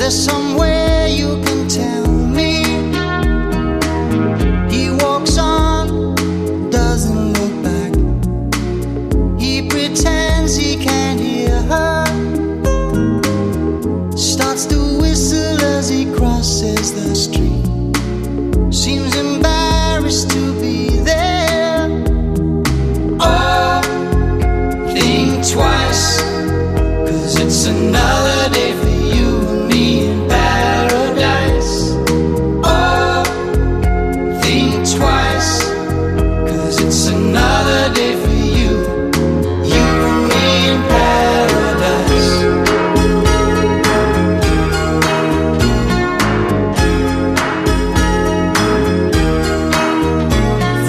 there somewhere you can tell me? He walks on, doesn't look back. He pretends he can't hear her, starts to whistle as he crosses the street. Seems embarrassed to be there. Oh, think twice, 'cause it's another day for you and me in paradise. Oh, think twice, 'cause it's another day for you, you and me in paradise.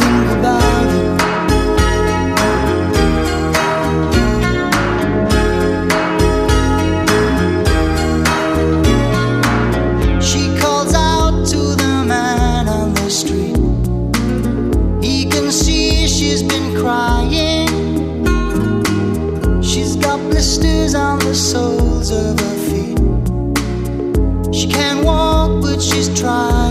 Think about it. She calls out to the man on the street. He can see she's been crying. She's got blisters on the soles of her feet. She can't walk, but she's trying.